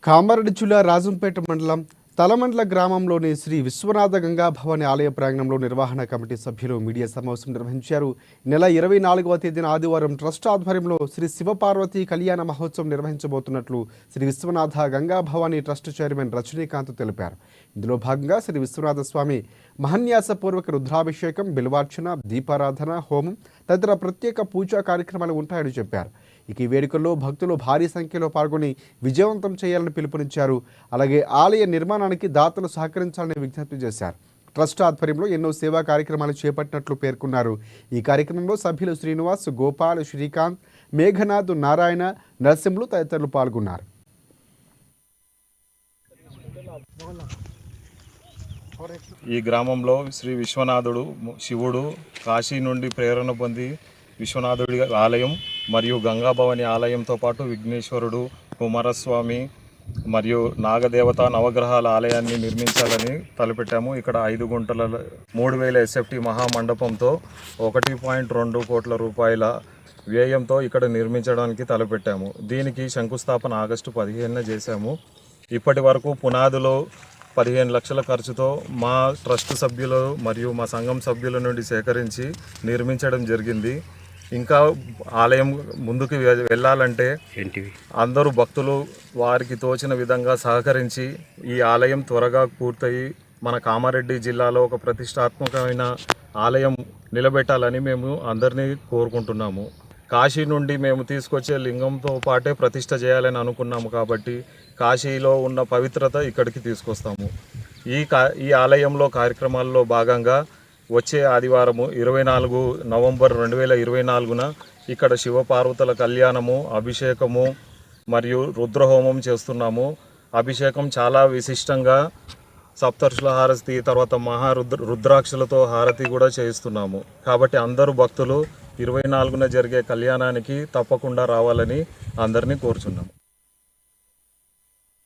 కామారెడ్డి జిల్లా రాజంపేట మండలం తలమండల గ్రామంలోని శ్రీ విశ్వనాథ గంగా భవాని ఆలయ ప్రాంగణంలో నిర్వహణ కమిటీ సభ్యులు మీడియా సమావేశం నిర్వహించారు. నెల 24వ తేదీన ఆదివారం ట్రస్ట్ ఆధ్వర్యంలో శ్రీ శివపార్వతి కళ్యాణ మహోత్సవం నిర్వహించబోతున్నట్లు శ్రీ విశ్వనాథ గంగా భవాని ట్రస్ట్ చైర్మన్ రజనీకాంత్ తెలిపారు. ఇందులో భాగంగా శ్రీ విశ్వనాథ స్వామి మహన్యాసపూర్వక రుద్రాభిషేకం, బిల్వార్చన, దీపారాధన, హోమం తదితర ప్రత్యేక పూజా కార్యక్రమాలు ఉంటాయని చెప్పారు. ఇక ఈ వేడుకల్లో భక్తులు భారీ సంఖ్యలో పాల్గొని విజయవంతం చేయాలని పిలుపునిచ్చారు. అలాగే ఆలయ నిర్మాణానికి దాతలు సహకరించాలని విజ్ఞప్తి చేశారు. ట్రస్ట్ ఆధ్వర్యంలో ఎన్నో సేవా కార్యక్రమాలు చేపట్టినట్లు పేర్కొన్నారు. ఈ కార్యక్రమంలో సభ్యులు శ్రీనివాస్, గోపాల్, శ్రీకాంత్, మేఘనాథ్, నారాయణ, నరసింహులు తదితరులు పాల్గొన్నారు. ఈ గ్రామంలో శ్రీ విశ్వనాథుడు శివుడు కాశీ నుండి ప్రేరణ పొంది విశ్వనాథుడి ఆలయం మరియు గంగాభవాని ఆలయంతో పాటు విఘ్నేశ్వరుడు, కుమారస్వామి మరియు నాగదేవత నవగ్రహాల ఆలయాన్ని నిర్మించాలని తలపెట్టాము. ఇక్కడ 5 గుంటల 3000 SFT మహామండపంతో 1.2 కోట్ల రూపాయల వ్యయంతో ఇక్కడ నిర్మించడానికి తలపెట్టాము. దీనికి శంకుస్థాపన ఆగస్టు 15న చేశాము. ఇప్పటి వరకు పునాదులో 15 లక్షల ఖర్చుతో మా ట్రస్ట్ సభ్యులు మరియు మా సంఘం సభ్యుల నుండి సేకరించి నిర్మించడం జరిగింది. ఇంకా ఆలయం ముందుకు వెళ్ళాలంటే అందరూ భక్తులు వారికి తోచిన విధంగా సహకరించి ఈ ఆలయం త్వరగా పూర్తయి మన కామారెడ్డి జిల్లాలో ఒక ప్రతిష్టాత్మకమైన ఆలయం నిలబెట్టాలని మేము అందరినీ కోరుకుంటున్నాము. కాశీ నుండి మేము తీసుకొచ్చే లింగంతో పాటే ప్రతిష్ట చేయాలని అనుకున్నాము కాబట్టి కాశీలో ఉన్న పవిత్రత ఇక్కడికి తీసుకొస్తాము. ఈ ఆలయంలో కార్యక్రమాల్లో భాగంగా వచ్చే ఆదివారము 24 నవంబర్ 2024న ఇక్కడ శివపార్వతుల కళ్యాణము, అభిషేకము మరియు రుద్రహోమం చేస్తున్నాము. అభిషేకం చాలా విశిష్టంగా సప్తర్షుల హారతి, తర్వాత రుద్రాక్షలతో హారతి కూడా చేయిస్తున్నాము. కాబట్టి అందరూ భక్తులు 24న జరిగే కళ్యాణానికి తప్పకుండా రావాలని అందరినీ కోరుచున్నాము.